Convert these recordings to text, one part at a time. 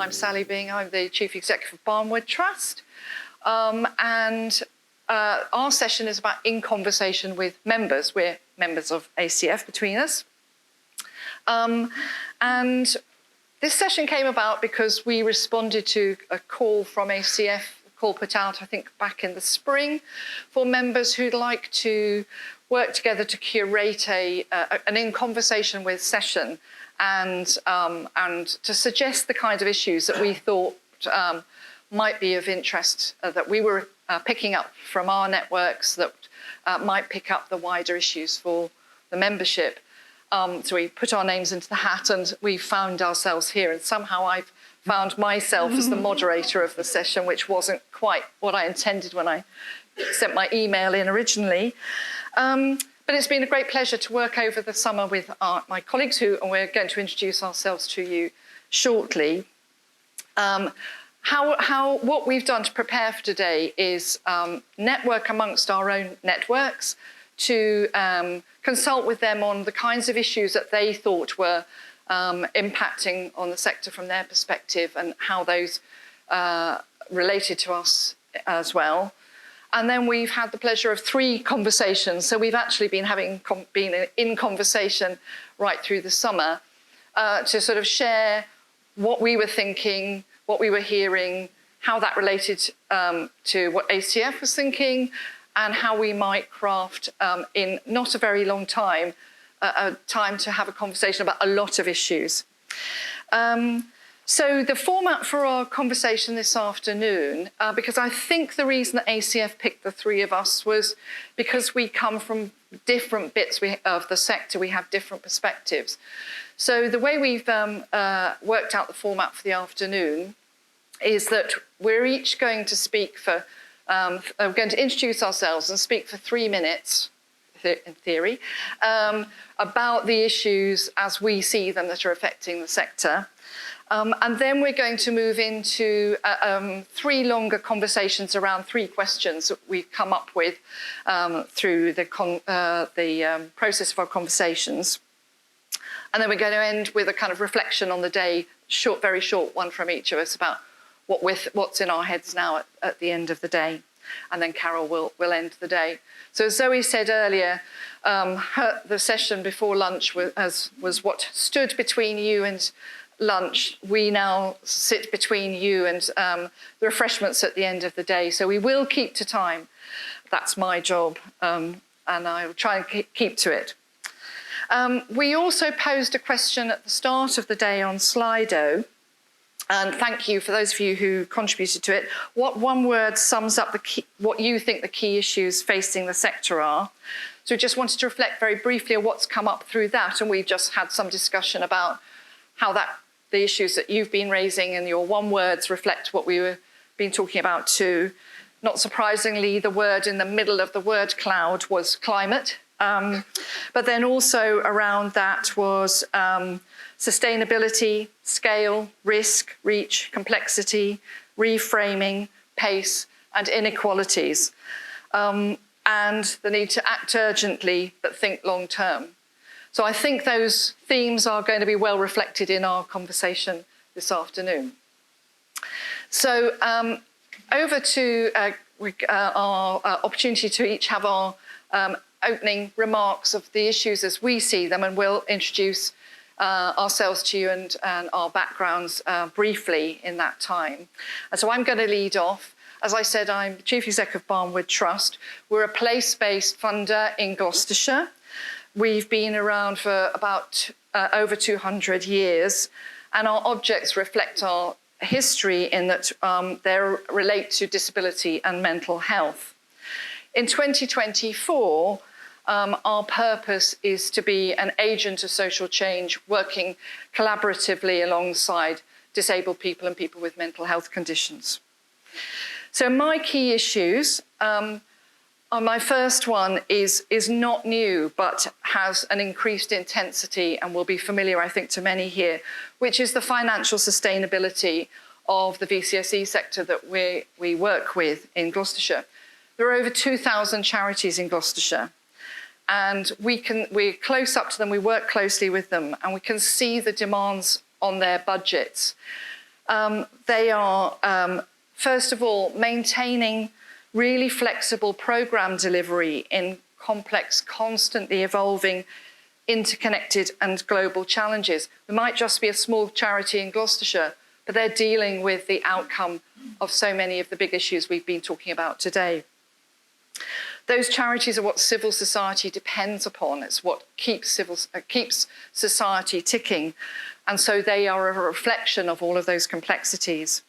I'm Sally Bing. I'm the Chief Executive of Barnwood Trust. And our session is about in conversation with members. We're members of ACF between us. And this session came about because we responded to a call from ACF, a call put out, I think, back in the spring, for members who'd like to work together to curate an in conversation with session and to suggest the kind of issues that we thought might be of interest, that we were picking up from our networks that might pick up the wider issues for the membership. So we put our names into the hat and we found ourselves here, and somehow I've found myself as the moderator of the session, which wasn't quite what I intended when I sent my email in originally. But it's been a great pleasure to work over the summer with my colleagues, and we're going to introduce ourselves to you shortly. What we've done to prepare for today is network amongst our own networks, to consult with them on the kinds of issues that they thought were impacting on the sector from their perspective and how those related to us as well. And then we've had the pleasure of 3 conversations. So we've actually been in conversation right through the summer to sort of share what we were thinking, what we were hearing, how that related to what ACF was thinking, and how we might craft, in not a very long time, a time to have a conversation about a lot of issues. So the format for our conversation this afternoon, because I think the reason that ACF picked the 3 of us was because we come from different bits of the sector, we have different perspectives. So the way we've worked out the format for the afternoon is that we're each going to speak for, we're going to introduce ourselves and speak for 3 minutes, in theory, about the issues as we see them that are affecting the sector. And then we're going to move into 3 longer conversations around 3 questions that we've come up with through the process of our conversations. And then we're going to end with a kind of reflection on the day, very short one from each of us about what's in our heads now at the end of the day. And then Carol will end the day. So as Zoe said earlier, the session before lunch was what stood between you and lunch. We now sit between you and the refreshments at the end of the day. So we will keep to time. That's my job, and I will try and keep to it. We also posed a question at the start of the day on Slido, and thank you for those of you who contributed to it. What one word sums up what you think the key issues facing the sector are? So we just wanted to reflect very briefly on what's come up through that, and we've just had some discussion about how the issues that you've been raising and your one words reflect what we were been talking about too. Not surprisingly, the word in the middle of the word cloud was climate. But then also around that was sustainability, scale, risk, reach, complexity, reframing, pace, and inequalities. And the need to act urgently, but think long term. So I think those themes are going to be well reflected in our conversation this afternoon. So over to our opportunity to each have our opening remarks of the issues as we see them, and we'll introduce ourselves to you and our backgrounds briefly in that time. And so I'm going to lead off. As I said, I'm Chief Executive of Barnwood Trust. We're a place-based funder in Gloucestershire. We've been around for about over 200 years, and our objects reflect our history in that they relate to disability and mental health. In 2024, our purpose is to be an agent of social change, working collaboratively alongside disabled people and people with mental health conditions. So my key issues, my first one is not new, but has an increased intensity and will be familiar, I think, to many here, which is the financial sustainability of the VCSE sector that we work with in Gloucestershire. There are over 2,000 charities in Gloucestershire, and we're close up to them, we work closely with them, and we can see the demands on their budgets. They are, first of all, maintaining really flexible program delivery in complex, constantly evolving, interconnected and global challenges. We might just be a small charity in Gloucestershire, but they're dealing with the outcome of so many of the big issues we've been talking about today. Those charities are what civil society depends upon. It's what keeps society ticking. And so they are a reflection of all of those complexities.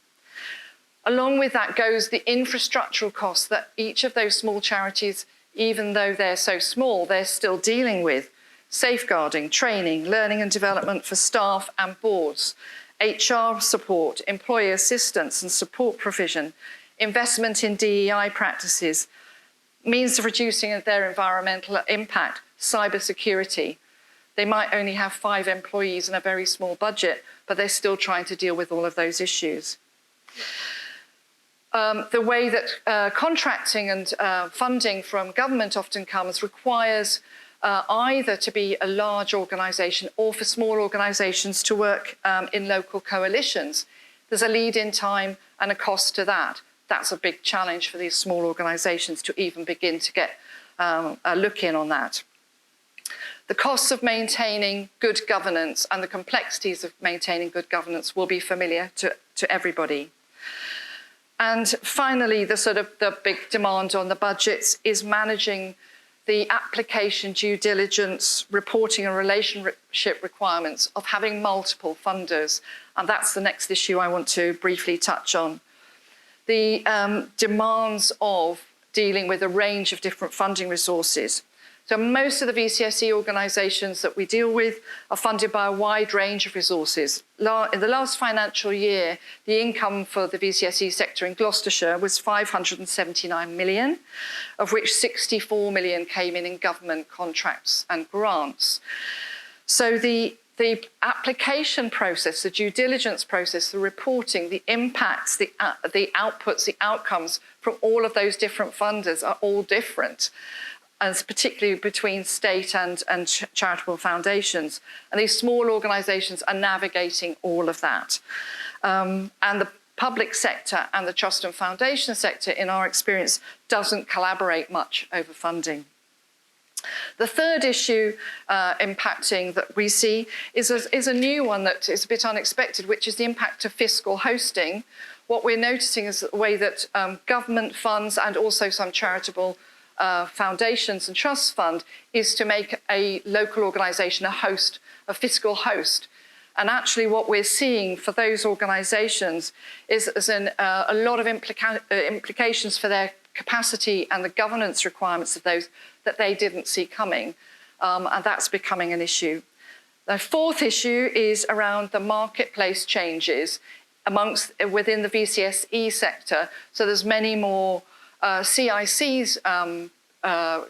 Along with that goes the infrastructural costs that each of those small charities, even though they're so small, they're still dealing with. Safeguarding, training, learning and development for staff and boards, HR support, employee assistance and support provision, investment in DEI practices, means of reducing their environmental impact, cybersecurity. They might only have 5 employees and a very small budget, but they're still trying to deal with all of those issues. The way that contracting and funding from government often comes requires either to be a large organisation or for small organisations to work in local coalitions. There's a lead-in time and a cost to that. That's a big challenge for these small organisations to even begin to get a look in on that. The costs of maintaining good governance and the complexities of maintaining good governance will be familiar to everybody. And finally, the big demand on the budgets is managing the application, due diligence, reporting and relationship requirements of having multiple funders. And that's the next issue I want to briefly touch on. The demands of dealing with a range of different funding resources. So most of the VCSE organisations that we deal with are funded by a wide range of resources. In the last financial year, the income for the VCSE sector in Gloucestershire was 579 million, of which 64 million came in government contracts and grants. So the application process, the due diligence process, the reporting, the impacts, the outputs, the outcomes from all of those different funders are all different, and particularly between state and charitable foundations. And these small organisations are navigating all of that. And the public sector and the trust and foundation sector, in our experience, doesn't collaborate much over funding. The third issue impacting that we see is a new one that is a bit unexpected, which is the impact of fiscal hosting. What we're noticing is the way that government funds and also some charitable foundations and trusts fund is to make a local organisation a fiscal host. And actually what we're seeing for those organisations is a lot of implications for their capacity and the governance requirements of those that they didn't see coming. And that's becoming an issue. The fourth issue is around the marketplace changes within the VCSE sector. So there's many more CICs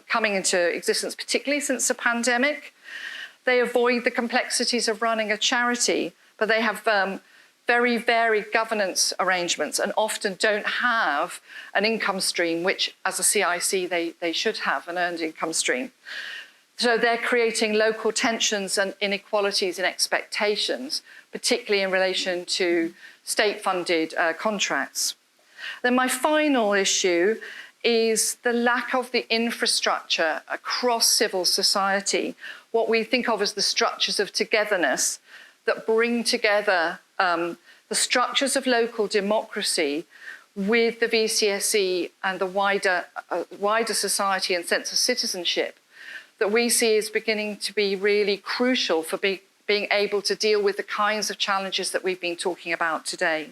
coming into existence, particularly since the pandemic. They avoid the complexities of running a charity, but they have very varied governance arrangements and often don't have an income stream, which as a CIC they should have an earned income stream. So they're creating local tensions and inequalities in expectations, particularly in relation to state-funded contracts. Then my final issue is the lack of the infrastructure across civil society, what we think of as the structures of togetherness that bring together the structures of local democracy with the VCSE and the wider society and sense of citizenship, that we see is beginning to be really crucial for being able to deal with the kinds of challenges that we've been talking about today.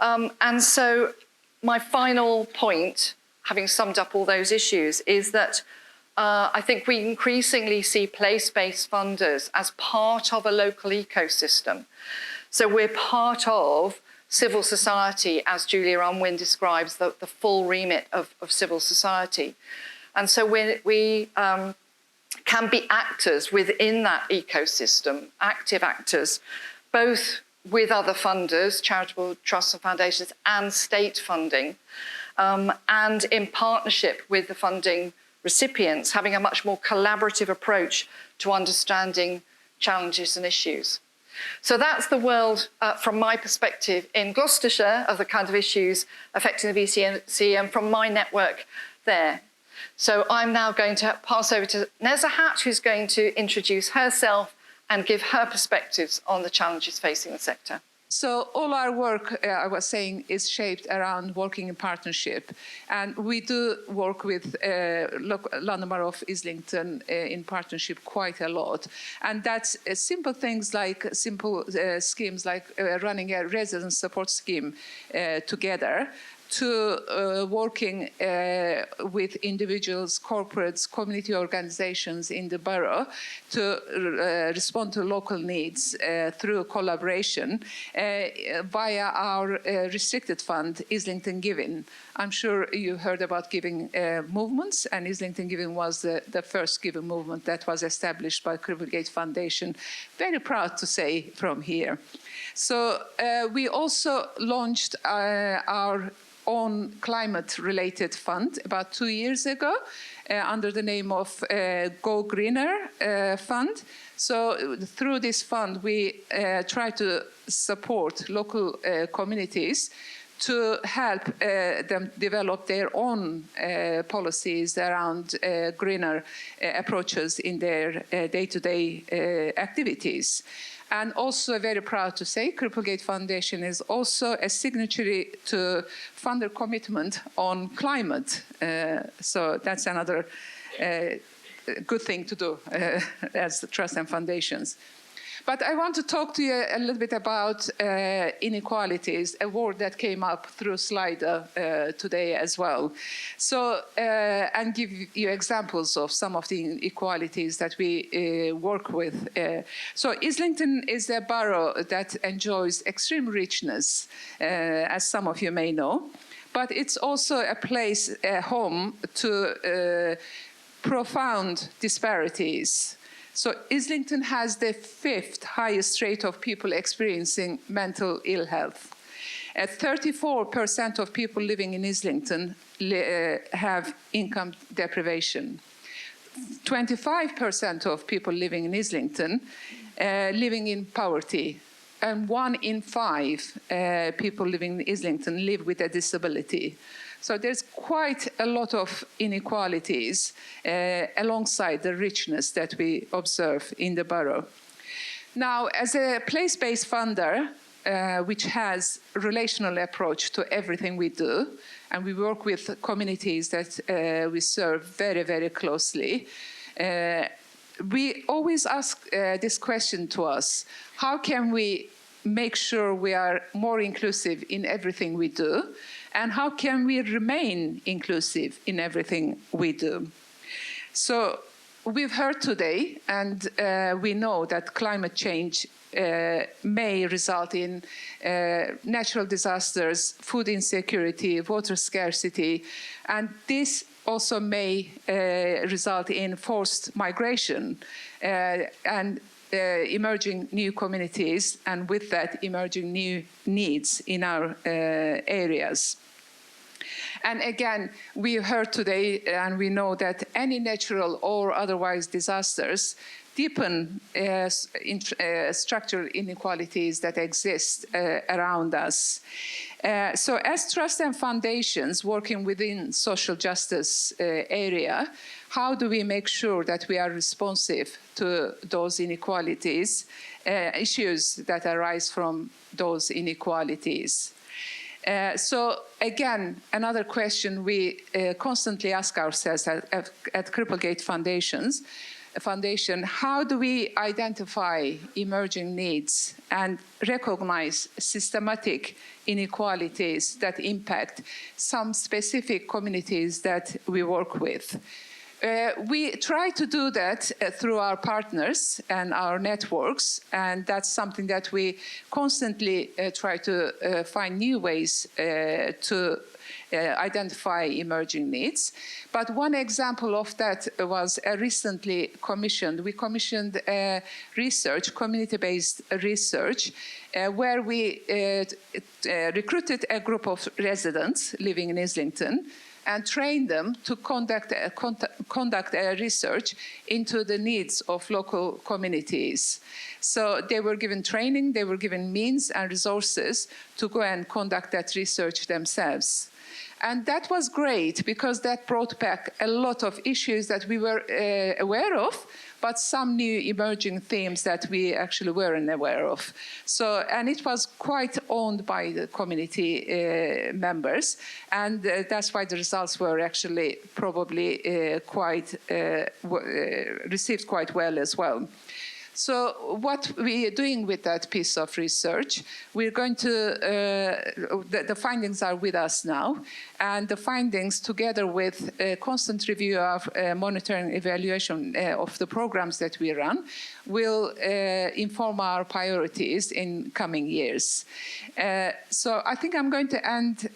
And so my final point, having summed up all those issues, is that I think we increasingly see place-based funders as part of a local ecosystem. So we're part of civil society, as Julia Unwin describes, the full remit of civil society. And so we can be actors within that ecosystem, active actors, both with other funders, charitable trusts and foundations, and state funding, and in partnership with the funding recipients, having a much more collaborative approach to understanding challenges and issues. So that's the world, from my perspective, in Gloucestershire, of the kind of issues affecting the VCC and from my network there. So I'm now going to pass over to Neza Hatch, who's going to introduce herself and give her perspectives on the challenges facing the sector. So all our work, I was saying, is shaped around working in partnership. And we do work with London Borough of Islington in partnership quite a lot. And that's simple things like simple schemes like running a resident support scheme together, to working with individuals, corporates, community organizations in the borough to respond to local needs through collaboration via our restricted fund, Islington Giving. I'm sure you heard about giving movements, and Islington Giving was the first giving movement that was established by Cripplegate Foundation. Very proud to say from here. So we also launched our own climate-related fund about 2 years ago under the name of Go Greener Fund. So through this fund, we try to support local communities to help them develop their own policies around greener approaches in their day-to-day activities. And also very proud to say Cripplegate Foundation is also a signatory to funder commitment on climate. So that's another good thing to do as the trust and foundations. But I want to talk to you a little bit about inequalities, a word that came up through Slido today as well. So, and give you examples of some of the inequalities that we work with. So Islington is a borough that enjoys extreme richness, as some of you may know. But it's also a place, a home to profound disparities. So Islington has the 5th highest rate of people experiencing mental ill health. 34% of people living in Islington have income deprivation. 25% of people living in Islington living in poverty. And 1 in 5 people living in Islington live with a disability. So there's quite a lot of inequalities alongside the richness that we observe in the borough. Now, as a place-based funder, which has a relational approach to everything we do, and we work with communities that we serve very, very closely, we always ask this question to us: how can we make sure we are more inclusive in everything we do? And how can we remain inclusive in everything we do? So we've heard today, and we know that climate change may result in natural disasters, food insecurity, water scarcity, and this also may result in forced migration and emerging new communities, and with that emerging new needs in our areas. And again, we heard today, and we know that any natural or otherwise disasters deepen structural inequalities that exist around us. So as trust and foundations working within social justice area, how do we make sure that we are responsive to those inequalities, issues that arise from those inequalities? So again, another question we constantly ask ourselves at Cripplegate Foundation, how do we identify emerging needs and recognize systematic inequalities that impact some specific communities that we work with? We try to do that through our partners and our networks, and that's something that we constantly try to find new ways to identify emerging needs. But one example of that was recently commissioned. We commissioned research, community-based research, where we recruited a group of residents living in Islington, and train them to conduct research into the needs of local communities. So they were given training, they were given means and resources to go and conduct that research themselves. And that was great because that brought back a lot of issues that we were aware of, but some new emerging themes that we actually weren't aware of. So, and it was quite owned by the community members, and that's why the results were actually probably received quite well as well. So what we are doing with that piece of research, we're going to, the findings are with us now, and the findings together with a constant review of monitoring evaluation of the programs that we run will inform our priorities in coming years. So I think I'm going to end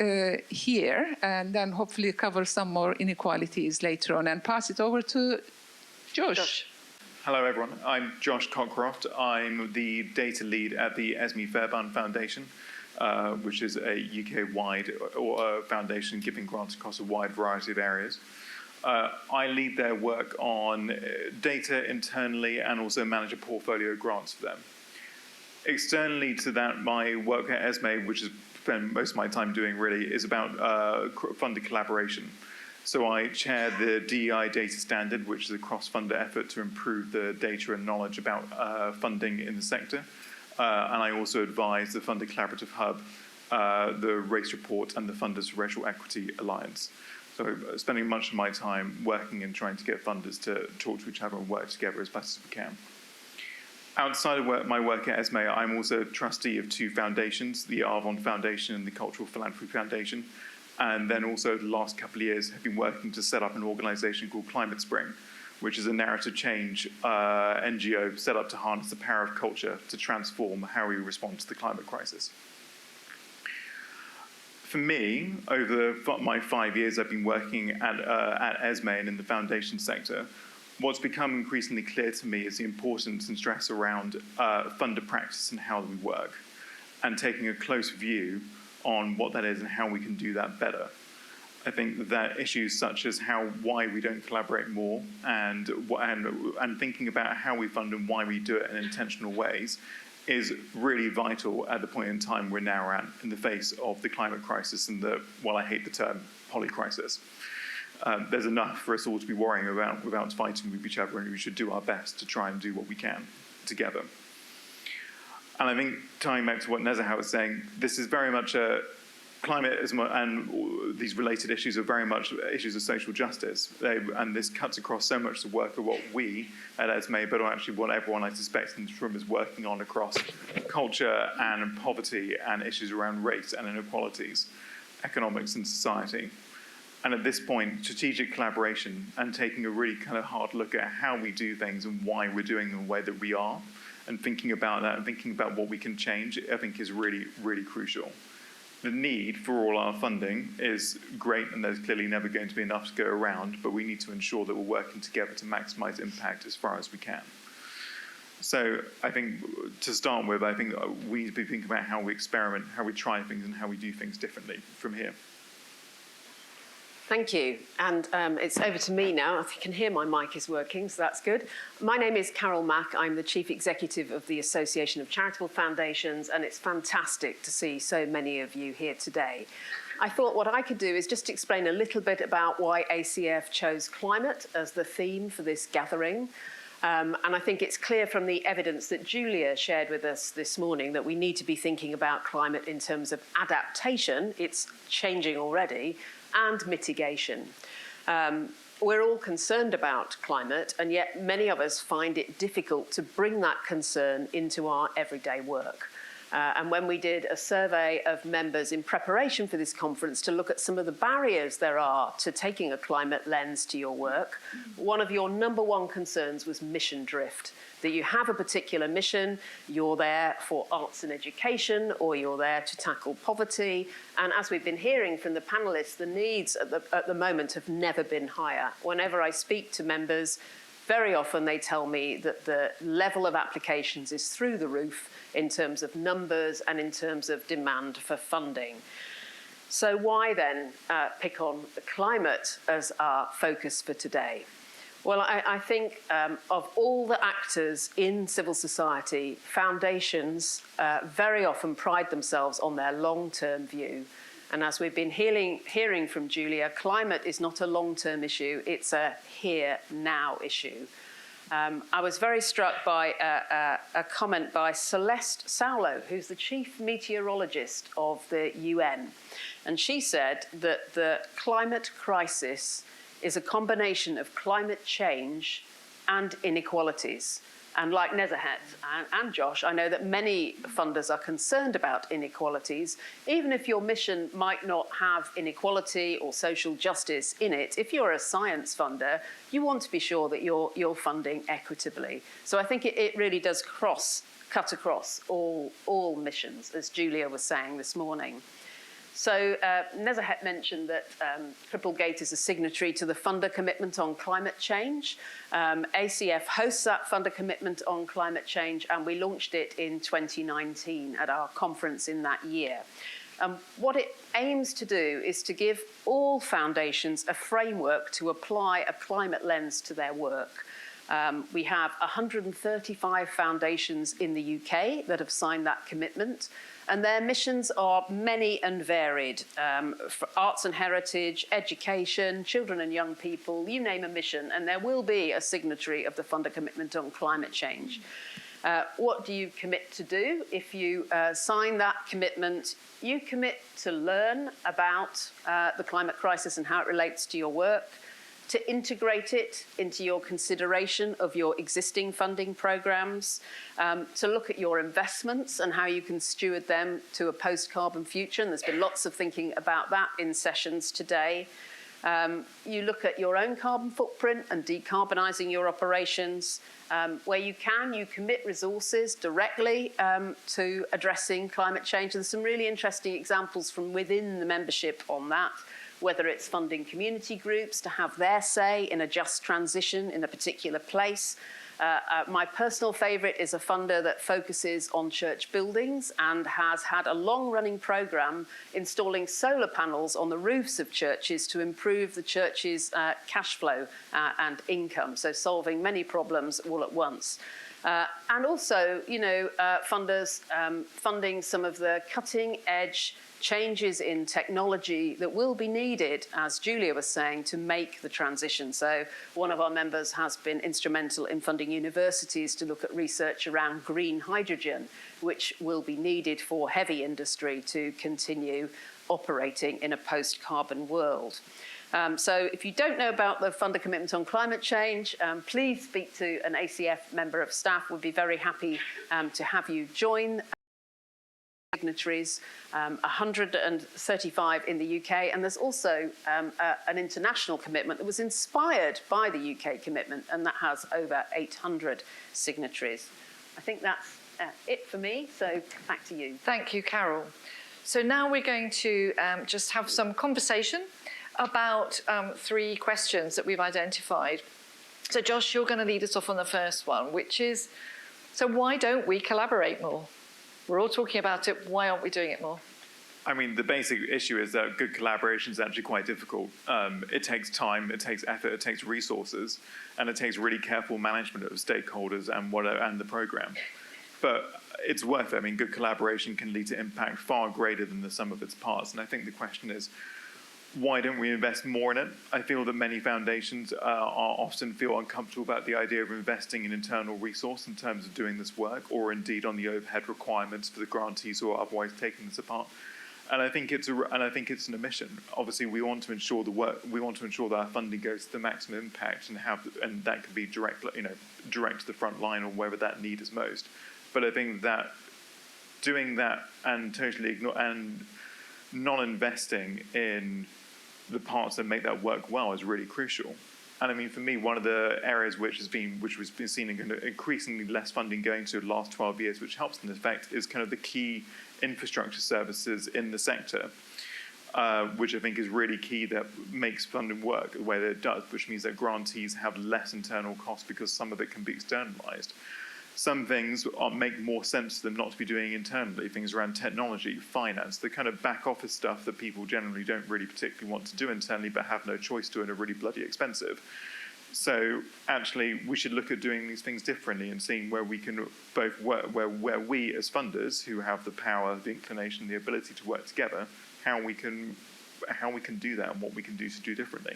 here and then hopefully cover some more inequalities later on and pass it over to Josh. Hello, everyone. I'm Josh Cockcroft. I'm the data lead at the Esme Fairbairn Foundation, which is a UK-wide foundation giving grants across a wide variety of areas. I lead their work on data internally and also manage a portfolio of grants for them. Externally to that, my work at Esme, which I spend most of my time doing really, is about funded collaboration. So I chair the DEI data standard, which is a cross-funder effort to improve the data and knowledge about funding in the sector. And I also advise the Funded Collaborative Hub, the Race Report, and the Funders for Racial Equity Alliance. So spending much of my time working and trying to get funders to talk to each other and work together as best as we can. Outside of my work at Esme, I'm also trustee of two foundations, the Arvon Foundation and the Cultural Philanthropy Foundation. And then also the last couple of years have been working to set up an organization called Climate Spring, which is a narrative change NGO set up to harness the power of culture to transform how we respond to the climate crisis. For me, over my 5 years I've been working at Esme and in the foundation sector, what's become increasingly clear to me is the importance and stress around funder practice and how we work, and taking a close view on what that is and how we can do that better. I think that issues such as why we don't collaborate more and thinking about how we fund and why we do it in intentional ways is really vital at the point in time we're now at in the face of the climate crisis and the, well, I hate the term, polycrisis. There's enough for us all to be worrying about without fighting with each other, and we should do our best to try and do what we can together. And I think, tying back to what Nezha was saying, this is very much climate and these related issues are very much issues of social justice. And this cuts across so much the work of what we at Esme, but actually what everyone I suspect in this room is working on across culture and poverty and issues around race and inequalities, economics and society. And at this point, strategic collaboration and taking a really kind of hard look at how we do things and why we're doing them the way that we are, and thinking about that and thinking about what we can change, I think is really, really crucial. The need for all our funding is great, and there's clearly never going to be enough to go around, but we need to ensure that we're working together to maximize impact as far as we can. So I think to start with, I think we need to be thinking about how we experiment, how we try things, and how we do things differently from here. Thank you. And it's over to me now. I can hear my mic is working, so that's good. My name is Carol Mack. I'm the Chief Executive of the Association of Charitable Foundations, and it's fantastic to see so many of you here today. I thought what I could do is just explain a little bit about why ACF chose climate as the theme for this gathering. And I think it's clear from the evidence that Julia shared with us this morning that we need to be thinking about climate in terms of adaptation. It's changing already. And mitigation. We're all concerned about climate, and yet many of us find it difficult to bring that concern into our everyday work. And when we did a survey of members in preparation for this conference to look at some of the barriers there are to taking a climate lens to your work, one of your #1 concerns was mission drift. That you have a particular mission, you're there for arts and education, or you're there to tackle poverty. And as we've been hearing from the panelists, the needs at the moment have never been higher. Whenever I speak to members, very often they tell me that the level of applications is through the roof in terms of numbers and in terms of demand for funding. So why then pick on the climate as our focus for today? Well, I think of all the actors in civil society, foundations very often pride themselves on their long-term view. And as we've been hearing from Julia, climate is not a long-term issue, it's a here-now issue. I was very struck by a comment by Celeste Saulo, who's the chief meteorologist of the UN. And she said that the climate crisis is a combination of climate change and inequalities. And like Nezahet and Josh, I know that many funders are concerned about inequalities. Even if your mission might not have inequality or social justice in it, if you're a science funder, you want to be sure that you're funding equitably. So I think it really does cut across all missions, as Julia was saying this morning. So Nezahet mentioned that Cripplegate is a signatory to the funder commitment on climate change. ACF hosts that funder commitment on climate change, and we launched it in 2019 at our conference in that year. What it aims to do is to give all foundations a framework to apply a climate lens to their work. We have 135 foundations in the UK that have signed that commitment, and their missions are many and varied, for arts and heritage, education, children and young people, you name a mission, and there will be a signatory of the funder commitment on climate change. What do you commit to do? If you sign that commitment, you commit to learn about the climate crisis and how it relates to your work, to integrate it into your consideration of your existing funding programs, to look at your investments and how you can steward them to a post-carbon future. And there's been lots of thinking about that in sessions today. You look at your own carbon footprint and decarbonising your operations. Where you can, you commit resources directly to addressing climate change. There's some really interesting examples from within the membership on that, whether it's funding community groups to have their say in a just transition in a particular place. My personal favourite is a funder that focuses on church buildings and has had a long-running programme installing solar panels on the roofs of churches to improve the church's cash flow and income, so solving many problems all at once. And also, funders funding some of the cutting-edge changes in technology that will be needed, as Julia was saying, to make the transition. So one of our members has been instrumental in funding universities to look at research around green hydrogen, which will be needed for heavy industry to continue operating in a post-carbon world. So if you don't know about the funder commitment on climate change, please speak to an ACF member of staff. We'd be very happy to have you join signatories, 135 in the UK, and there's also an international commitment that was inspired by the UK commitment, and that has over 800 signatories. I think that's it for me, so back to you. Thank you, Carol. So now we're going to just have some conversation about 3 questions that we've identified. So Josh, you're going to lead us off on the first one, which is, so why don't we collaborate more? We're all talking about it, why aren't we doing it more? I mean, the basic issue is that good collaboration is actually quite difficult. It takes time, it takes effort, it takes resources, and it takes really careful management of stakeholders and the program. But it's worth it. I mean, good collaboration can lead to impact far greater than the sum of its parts. And I think the question is, why don't we invest more in it? I feel that many foundations often feel uncomfortable about the idea of investing in internal resource in terms of doing this work, or indeed on the overhead requirements for the grantees who are otherwise taking this apart. And I think it's an omission. Obviously, we want to ensure that our funding goes to the maximum impact, and that could be direct to the front line or wherever that need is most. But I think that doing that and totally not investing in the parts that make that work well is really crucial. And I mean, for me, one of the areas which has been seen increasingly less funding going to the last 12 years, which helps in effect, is kind of the key infrastructure services in the sector, which I think is really key, that makes funding work the way that it does, which means that grantees have less internal costs because some of it can be externalized. Some things make more sense to them not to be doing internally, things around technology, finance, the kind of back office stuff that people generally don't really particularly want to do internally but have no choice to and are really bloody expensive. So actually, we should look at doing these things differently and seeing where we can both work, where we as funders who have the power, the inclination, the ability to work together, how we can do that and what we can do to do differently.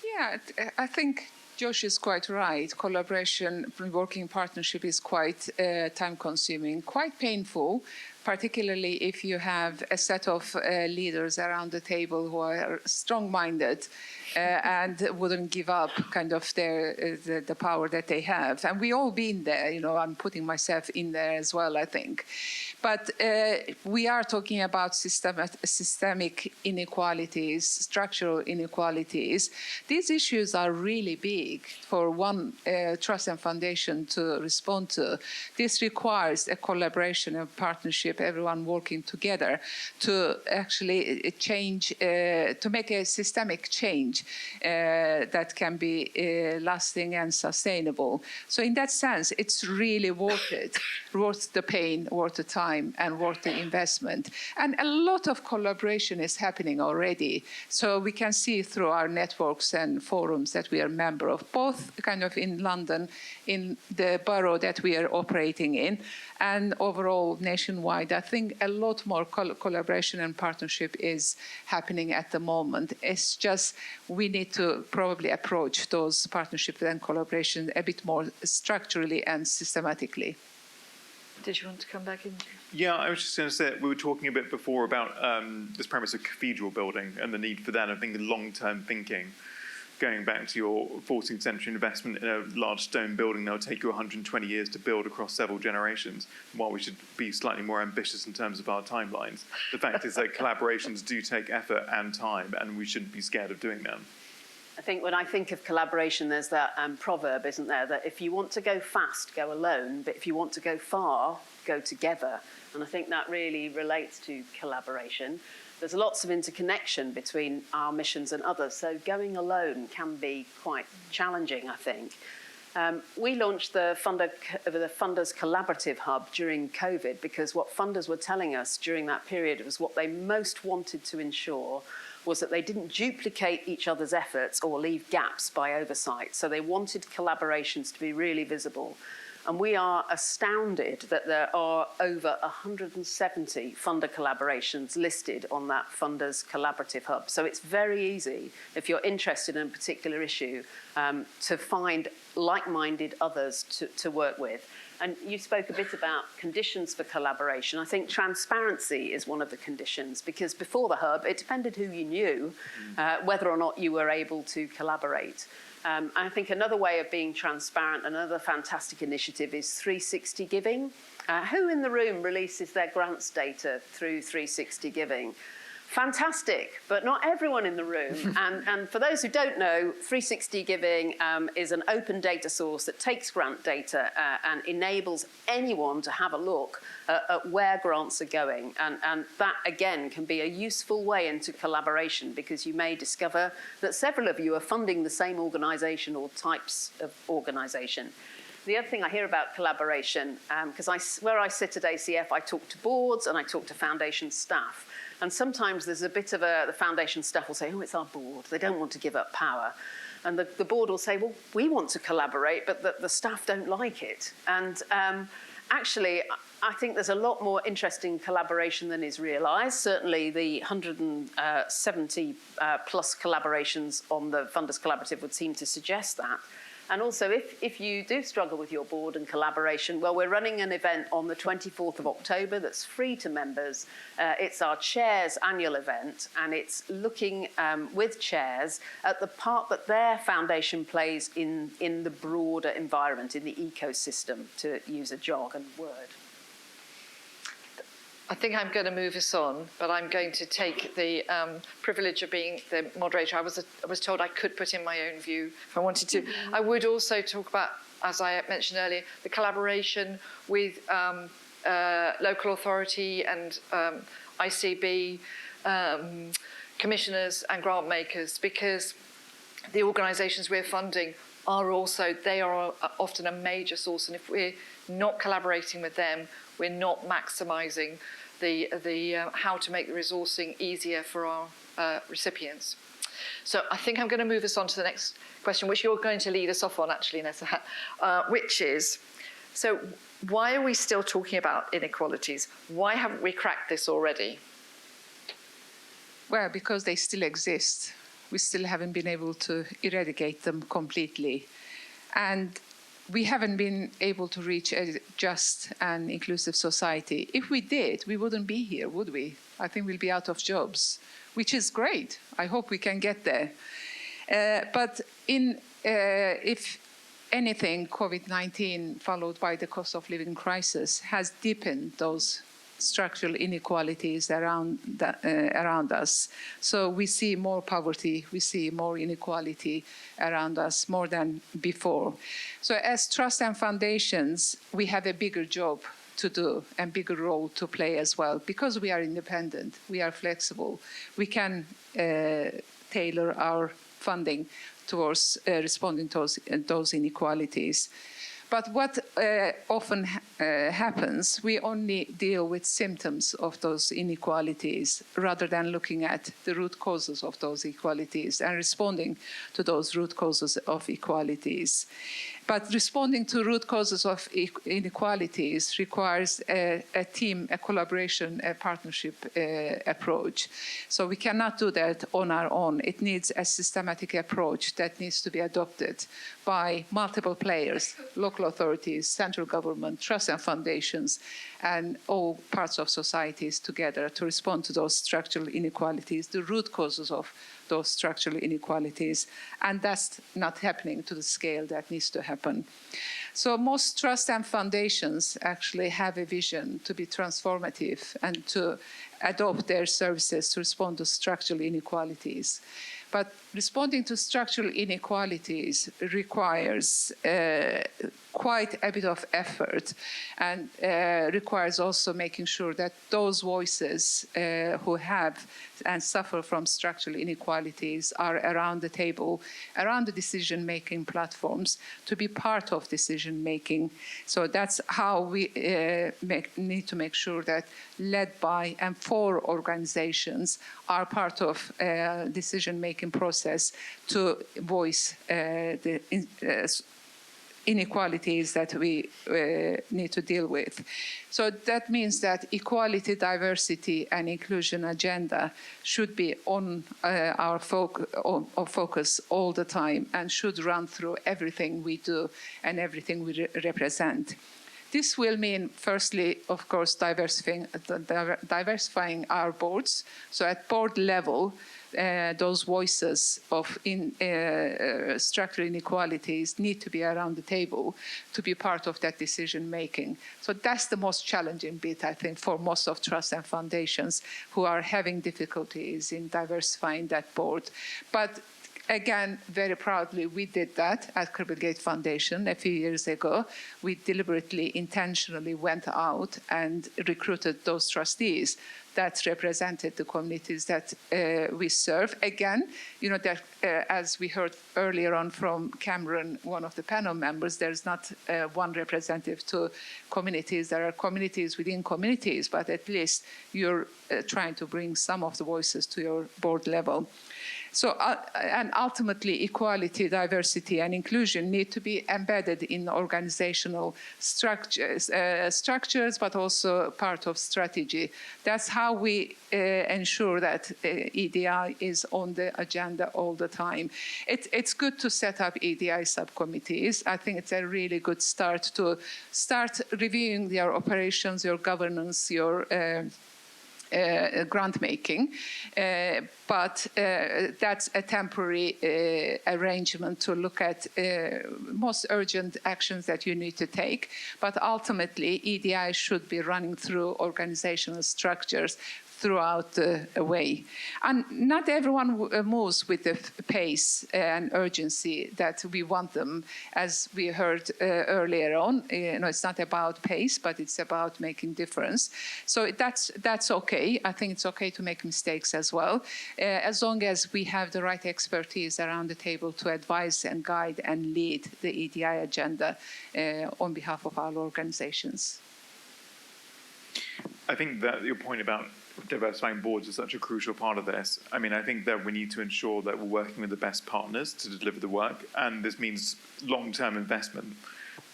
Yeah, I think Josh is quite right. Collaboration, working partnership is quite time-consuming, quite painful, particularly if you have a set of leaders around the table who are strong-minded and wouldn't give up kind of the power that they have. And we all been there, you know, I'm putting myself in there as well, I think. But we are talking about systemic inequalities, structural inequalities. These issues are really big for one trust and foundation to respond to. This requires a collaboration, a partnership, everyone working together to actually change, to make a systemic change that can be lasting and sustainable. So in that sense, it's really worth it, worth the pain, worth the time, and worth the investment. And a lot of collaboration is happening already. So we can see through our networks and forums that we are a member of, both kind of in London, in the borough that we are operating in, and overall nationwide. I think a lot more collaboration and partnership is happening at the moment. It's just we need to probably approach those partnerships and collaboration a bit more structurally and systematically. Did you want to come back in? Yeah, I was just going to say, we were talking a bit before about this premise of cathedral building and the need for that. I think long-term thinking, going back to your 14th century investment in a large stone building that will take you 120 years to build across several generations, while we should be slightly more ambitious in terms of our timelines. The fact is that collaborations do take effort and time, and we shouldn't be scared of doing them. I think when I think of collaboration, there's that proverb, isn't there, that if you want to go fast, go alone, but if you want to go far, go together. And I think that really relates to collaboration. There's lots of interconnection between our missions and others, so going alone can be quite challenging, I think. We launched the Funders Collaborative Hub during COVID because what funders were telling us during that period was what they most wanted to ensure was that they didn't duplicate each other's efforts or leave gaps by oversight. So they wanted collaborations to be really visible. And we are astounded that there are over 170 funder collaborations listed on that Funders Collaborative Hub. So it's very easy, if you're interested in a particular issue, to find like-minded others to work with. And you spoke a bit about conditions for collaboration. I think transparency is one of the conditions, because before the hub, it depended who you knew, whether or not you were able to collaborate. I think another way of being transparent, another fantastic initiative is 360 Giving. Who in the room releases their grants data through 360 Giving? Fantastic, but not everyone in the room. And for those who don't know, 360 Giving is an open data source that takes grant data and enables anyone to have a look at where grants are going. And that, again, can be a useful way into collaboration, because you may discover that several of you are funding the same organisation or types of organisation. The other thing I hear about collaboration, because where I sit at ACF, I talk to boards and I talk to foundation staff. And sometimes there's a bit of the foundation staff will say, oh, it's our board. They don't want to give up power. And the board will say, well, we want to collaborate, but the staff don't like it. And actually, I think there's a lot more interesting collaboration than is realised. Certainly the 170 plus collaborations on the Funders Collaborative would seem to suggest that. And also, if you do struggle with your board and collaboration, well, we're running an event on the 24th of October that's free to members. It's our chairs annual event, and it's looking with chairs at the part that their foundation plays in the broader environment, in the ecosystem, to use a jargon word. I think I'm going to move us on, but I'm going to take the privilege of being the moderator. I was told I could put in my own view if I wanted to. I would also talk about, as I mentioned earlier, the collaboration with local authority and ICB, commissioners and grant makers, because the organisations we're funding are also, they are often a major source. And if we're not collaborating with them, we're not maximising the how to make the resourcing easier for our recipients. So I think I'm going to move us on to the next question, which you're going to lead us off on, actually, Nessa, which is, so why are we still talking about inequalities? Why haven't we cracked this already? Well, because they still exist. We still haven't been able to eradicate them completely. And we haven't been able to reach a just and inclusive society. If we did, we wouldn't be here, would we? I think we'll be out of jobs, which is great. I hope we can get there. But if anything, COVID-19, followed by the cost of living crisis, has deepened those structural inequalities around us. So we see more poverty, we see more inequality around us more than before. So as trusts and foundations, we have a bigger job to do and bigger role to play as well, because we are independent, we are flexible, we can tailor our funding towards responding to those inequalities. But what often happens, we only deal with symptoms of those inequalities rather than looking at the root causes of those inequalities and responding to those root causes of inequalities. But responding to root causes of inequalities requires a team, a collaboration, a partnership approach. So we cannot do that on our own. It needs a systematic approach that needs to be adopted by multiple players, local authorities, central government, trusts and foundations, and all parts of societies together to respond to those structural inequalities, the root causes of those structural inequalities, and that's not happening to the scale that needs to happen. So most trusts and foundations actually have a vision to be transformative and to adopt their services to respond to structural inequalities. But responding to structural inequalities requires quite a bit of effort, and requires also making sure that those voices who have and suffer from structural inequalities are around the table, around the decision-making platforms, to be part of decision-making. So that's how we need to make sure that led by and for organizations are part of decision-making process to voice the inequalities that we need to deal with. So that means that equality, diversity, and inclusion agenda should be on our focus all the time and should run through everything we do and everything we represent. This will mean, firstly, of course, diversifying our boards. So at board level, those voices of structural inequalities need to be around the table to be part of that decision making. So that's the most challenging bit, I think, for most of trusts and foundations who are having difficulties in diversifying that board. But again, very proudly, we did that at Charitable Gate Foundation a few years ago. We deliberately, intentionally went out and recruited those trustees that represented the communities that we serve. Again, you know, that, as we heard earlier on from Cameron, one of the panel members, there's not one representative to communities. There are communities within communities, but at least you're trying to bring some of the voices to your board level. So, and ultimately, equality, diversity, and inclusion need to be embedded in organizational structures, but also part of strategy. That's how we ensure that EDI is on the agenda all the time. It's good to set up EDI subcommittees. I think it's a really good start to start reviewing your operations, your governance, your grant making, but that's a temporary arrangement to look at most urgent actions that you need to take. But ultimately, EDI should be running through organizational structures throughout the way. And not everyone moves with the pace and urgency that we want them. As we heard earlier on, it's not about pace, but it's about making difference. So that's okay. I think it's okay to make mistakes as well, as long as we have the right expertise around the table to advise and guide and lead the EDI agenda on behalf of our organizations. I think that your point about diversifying boards is such a crucial part of this. I mean, I think that we need to ensure that we're working with the best partners to deliver the work, and this means long-term investment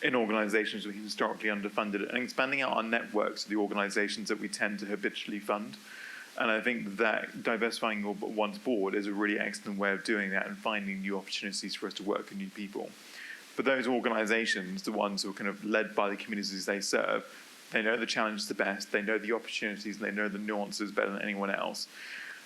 in organizations we historically underfunded and expanding out our networks of the organizations that we tend to habitually fund. And I think that diversifying one's board is a really excellent way of doing that and finding new opportunities for us to work with new people. But those organizations, the ones who are kind of led by the communities they serve, they know the challenges the best, they know the opportunities, and they know the nuances better than anyone else.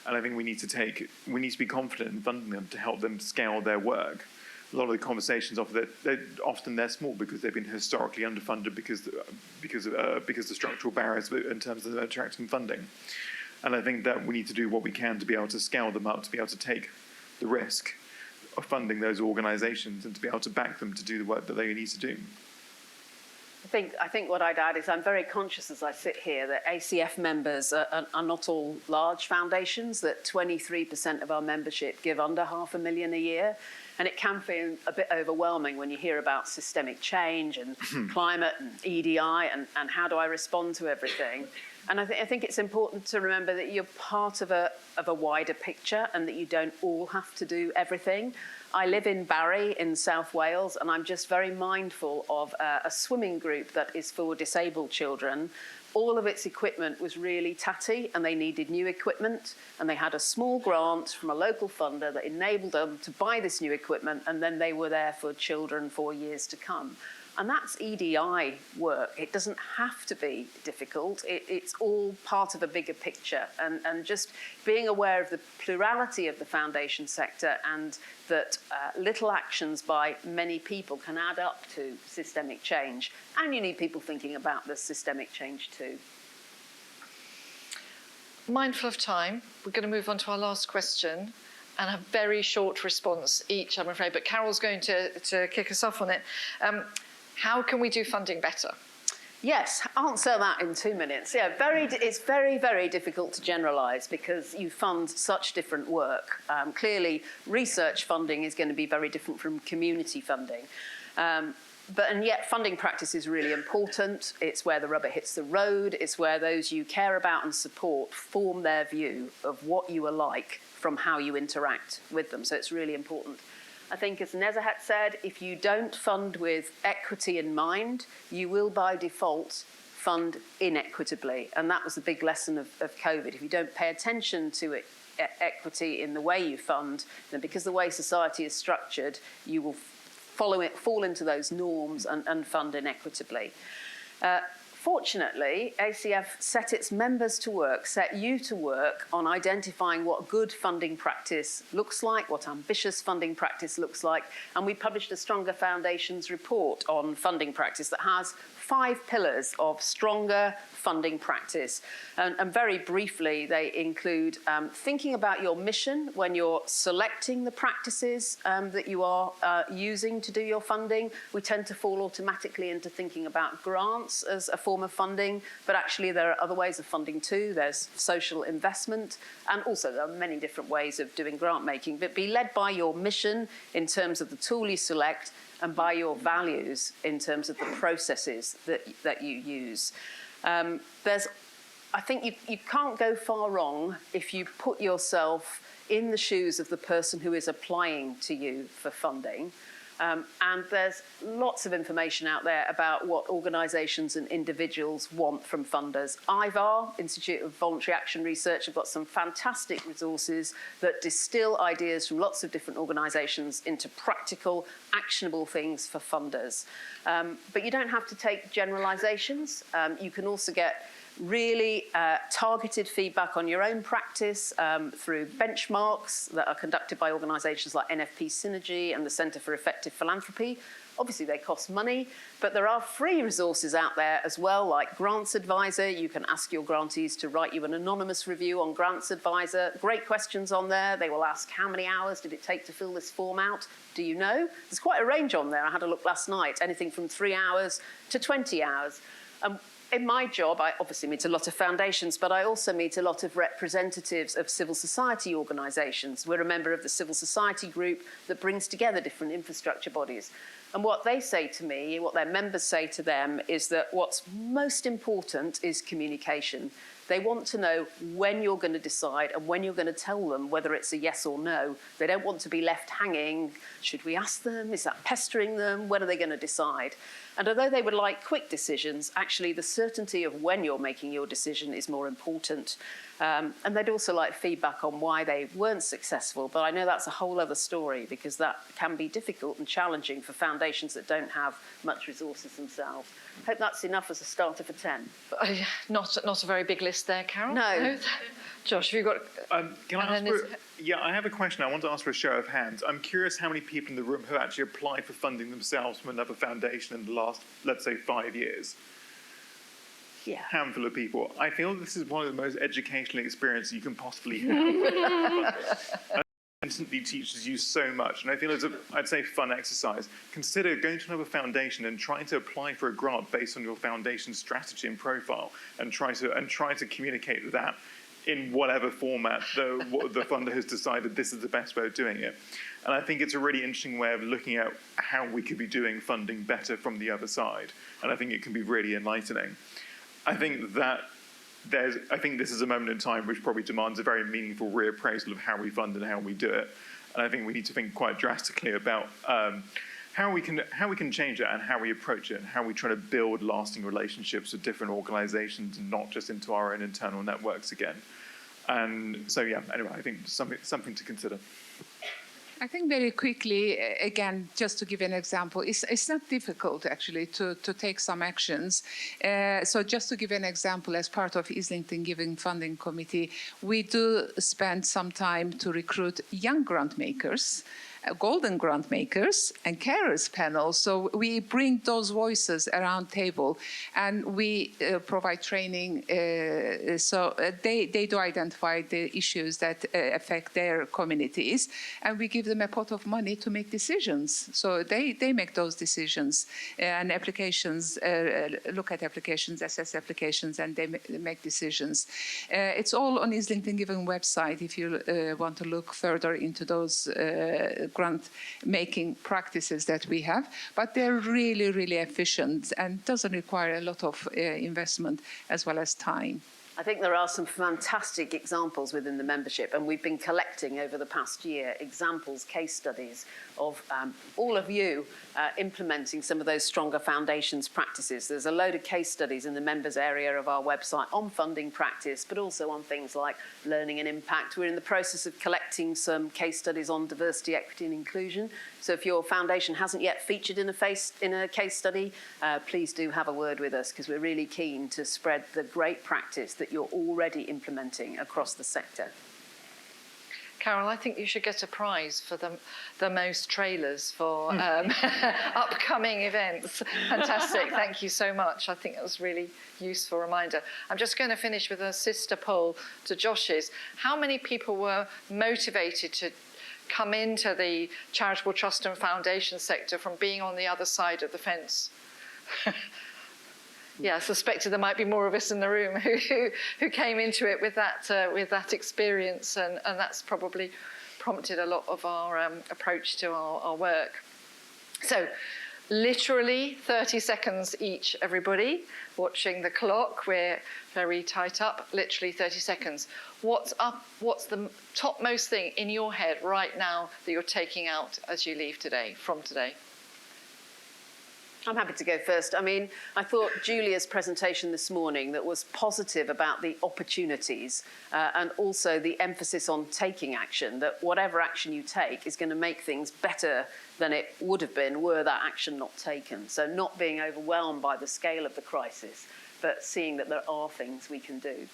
And I think we need to be confident in funding them to help them scale their work. A lot of the conversations often they're small because they've been historically underfunded because the structural barriers in terms of attracting funding. And I think that we need to do what we can to be able to scale them up, to be able to take the risk of funding those organizations and to be able to back them to do the work that they need to do. I think what I'd add is I'm very conscious as I sit here that ACF members are not all large foundations, that 23% of our membership give under $500,000 a year. And it can feel a bit overwhelming when you hear about systemic change and climate and EDI and how do I respond to everything. And I think it's important to remember that you're part of a wider picture and that you don't all have to do everything. I live in Barry in South Wales, and I'm just very mindful of a swimming group that is for disabled children. All of its equipment was really tatty and they needed new equipment, and they had a small grant from a local funder that enabled them to buy this new equipment, and then they were there for children for years to come. And that's EDI work. It doesn't have to be difficult. It's all part of a bigger picture. And just being aware of the plurality of the foundation sector and that little actions by many people can add up to systemic change. And you need people thinking about the systemic change too. Mindful of time, we're going to move on to our last question and a very short response each, I'm afraid. But Carol's going to kick us off on it. How can we do funding better? Yes, answer that in 2 minutes. Yeah, it's very, very difficult to generalise because you fund such different work. Clearly, research funding is going to be very different from community funding. And yet funding practice is really important. It's where the rubber hits the road. It's where those you care about and support form their view of what you are like from how you interact with them. So it's really important. I think, as Nezahat said, if you don't fund with equity in mind, you will by default fund inequitably. And that was the big lesson of COVID. If you don't pay attention to equity in the way you fund, then because the way society is structured, you will fall into those norms and fund inequitably. Fortunately, ACF set its members to work, set you to work on identifying what good funding practice looks like, what ambitious funding practice looks like, and we published a Stronger Foundations report on funding practice that has 5 pillars of stronger funding practice. And very briefly, they include thinking about your mission when you're selecting the practices that you are using to do your funding. We tend to fall automatically into thinking about grants as a form of funding, but actually there are other ways of funding too. There's social investment, and also there are many different ways of doing grant making. But be led by your mission in terms of the tool you select, and by your values in terms of the processes that you use. I think you can't go far wrong if you put yourself in the shoes of the person who is applying to you for funding. And there's lots of information out there about what organisations and individuals want from funders. IVAR, Institute of Voluntary Action Research, have got some fantastic resources that distill ideas from lots of different organisations into practical, actionable things for funders. But you don't have to take generalisations. You can also get really targeted feedback on your own practice through benchmarks that are conducted by organisations like NFP Synergy and the Centre for Effective Philanthropy. Obviously, they cost money, but there are free resources out there as well, like Grants Advisor. You can ask your grantees to write you an anonymous review on Grants Advisor. Great questions on there. They will ask, how many hours did it take to fill this form out? Do you know? There's quite a range on there. I had a look last night, anything from 3 hours to 20 hours. In my job, I obviously meet a lot of foundations, but I also meet a lot of representatives of civil society organisations. We're a member of the civil society group that brings together different infrastructure bodies. And what they say to me, what their members say to them, is that what's most important is communication. They want to know when you're going to decide and when you're going to tell them whether it's a yes or no. They don't want to be left hanging. Should we ask them? Is that pestering them? When are they going to decide? And although they would like quick decisions, actually the certainty of when you're making your decision is more important. And they'd also like feedback on why they weren't successful. But I know that's a whole other story, because that can be difficult and challenging for foundations that don't have much resources themselves. Hope that's enough as a starter for 10. Not a very big list there, Carol. No. Josh, have you got... Can I ask I have a question I want to ask for a show of hands. I'm curious how many people in the room have actually applied for funding themselves from another foundation in the last, let's say, 5 years. Yeah. Handful of people. I feel this is one of the most educational experiences you can possibly have. It instantly teaches you so much, and I feel it's I'd say fun exercise. Consider going to another foundation and trying to apply for a grant based on your foundation's strategy and profile, and try to communicate that in whatever format the funder has decided this is the best way of doing it. And I think it's a really interesting way of looking at how we could be doing funding better from the other side, and I think it can be really enlightening. I think this is a moment in time which probably demands a very meaningful reappraisal of how we fund and how we do it. And I think we need to think quite drastically about how we can change it and how we approach it and how we try to build lasting relationships with different organisations and not just into our own internal networks again. And so, yeah, anyway, I think something to consider. I think very quickly, again, just to give an example, it's not difficult actually to take some actions. So just to give an example, as part of Islington Giving Funding Committee, we do spend some time to recruit young grant makers, golden grant makers and carers panels. So we bring those voices around table, and we provide training. So they do identify the issues that affect their communities, and we give them a pot of money to make decisions. So they make those decisions, and applications, look at applications, assess applications, and they make decisions. It's all on Islington Giving website if you want to look further into those grant-making practices that we have, but they're really, really efficient and doesn't require a lot of investment as well as time. I think there are some fantastic examples within the membership, and we've been collecting over the past year examples, case studies of all of you implementing some of those stronger foundations practices. There's a load of case studies in the members area of our website on funding practice, but also on things like learning and impact. We're in the process of collecting some case studies on diversity, equity and inclusion. So if your foundation hasn't yet featured in a case study, please do have a word with us, because we're really keen to spread the great practice that you're already implementing across the sector. Carol, I think you should get a prize for the most trailers for upcoming events. Fantastic, thank you so much. I think that was a really useful reminder. I'm just going to finish with a sister poll to Josh's. How many people were motivated to come into the charitable trust and foundation sector from being on the other side of the fence? Yeah, I suspected there might be more of us in the room who came into it with that experience, and that's probably prompted a lot of our approach to our work. So, literally 30 seconds each, everybody. Watching the clock, we're very tight up. Literally 30 seconds. What's the topmost thing in your head right now that you're taking out as you leave today, from today? I'm happy to go first. I mean, I thought Julia's presentation this morning that was positive about the opportunities and also the emphasis on taking action, that whatever action you take is going to make things better than it would have been were that action not taken. So not being overwhelmed by the scale of the crisis, but seeing that there are things we can do.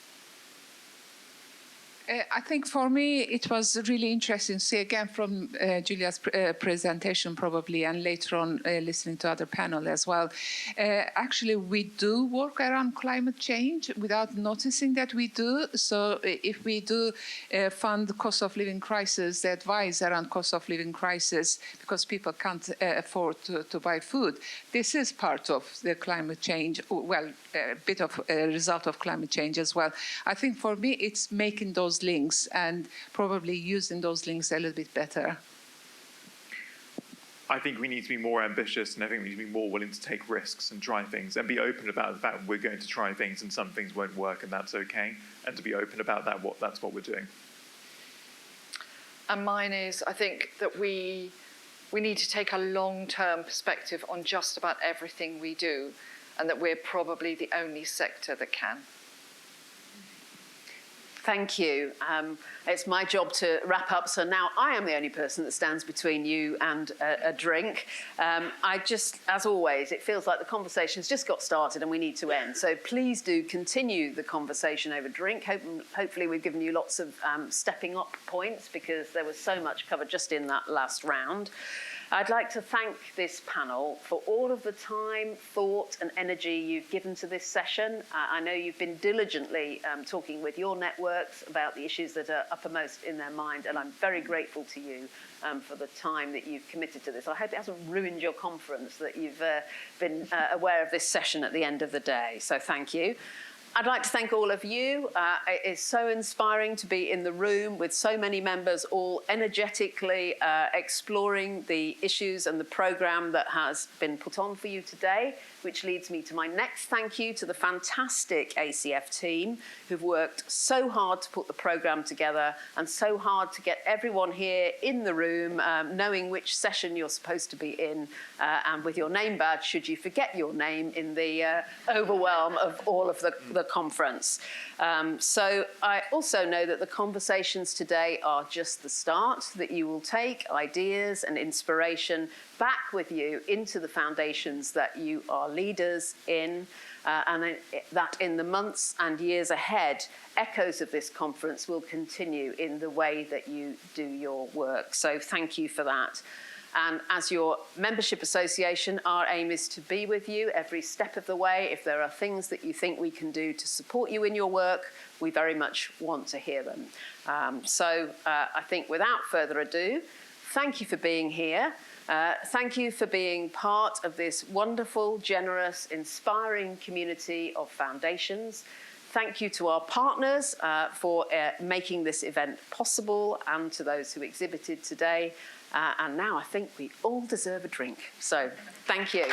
I think for me it was really interesting to see again from Julia's presentation probably, and later on listening to other panel as well. Actually, we do work around climate change without noticing that we do. So if we do fund the cost of living crisis, the advice around cost of living crisis because people can't afford to buy food, this is part of the climate change, well, a bit of a result of climate change as well. I think for me it's making those links and probably using those links a little bit better. I think we need to be more ambitious, and I think we need to be more willing to take risks and try things and be open about the fact we're going to try things and some things won't work and that's okay, and to be open about that, that's what we're doing. And mine is, I think that we need to take a long-term perspective on just about everything we do, and that we're probably the only sector that can. Thank you. It's my job to wrap up, so now I am the only person that stands between you and a drink. As always, it feels like the conversation's just got started and we need to end. So please do continue the conversation over drink. Hopefully we've given you lots of stepping up points, because there was so much covered just in that last round. I'd like to thank this panel for all of the time, thought and energy you've given to this session. I know you've been diligently talking with your networks about the issues that are uppermost in their mind, and I'm very grateful to you for the time that you've committed to this. I hope it hasn't ruined your conference, that you've been aware of this session at the end of the day, so thank you. I'd like to thank all of you. It is so inspiring to be in the room with so many members all energetically exploring the issues and the programme that has been put on for you today, which leads me to my next thank you to the fantastic ACF team who've worked so hard to put the programme together and so hard to get everyone here in the room knowing which session you're supposed to be in and with your name badge should you forget your name in the overwhelm of all of the conference. So I also know that the conversations today are just the start, that you will take ideas and inspiration back with you into the foundations that you are leaders in, and that in the months and years ahead, echoes of this conference will continue in the way that you do your work. So thank you for that. And as your membership association, our aim is to be with you every step of the way. If there are things that you think we can do to support you in your work, we very much want to hear them. I think without further ado, thank you for being here. Thank you for being part of this wonderful, generous, inspiring community of foundations. Thank you to our partners for making this event possible, and to those who exhibited today. And now I think we all deserve a drink. So thank you.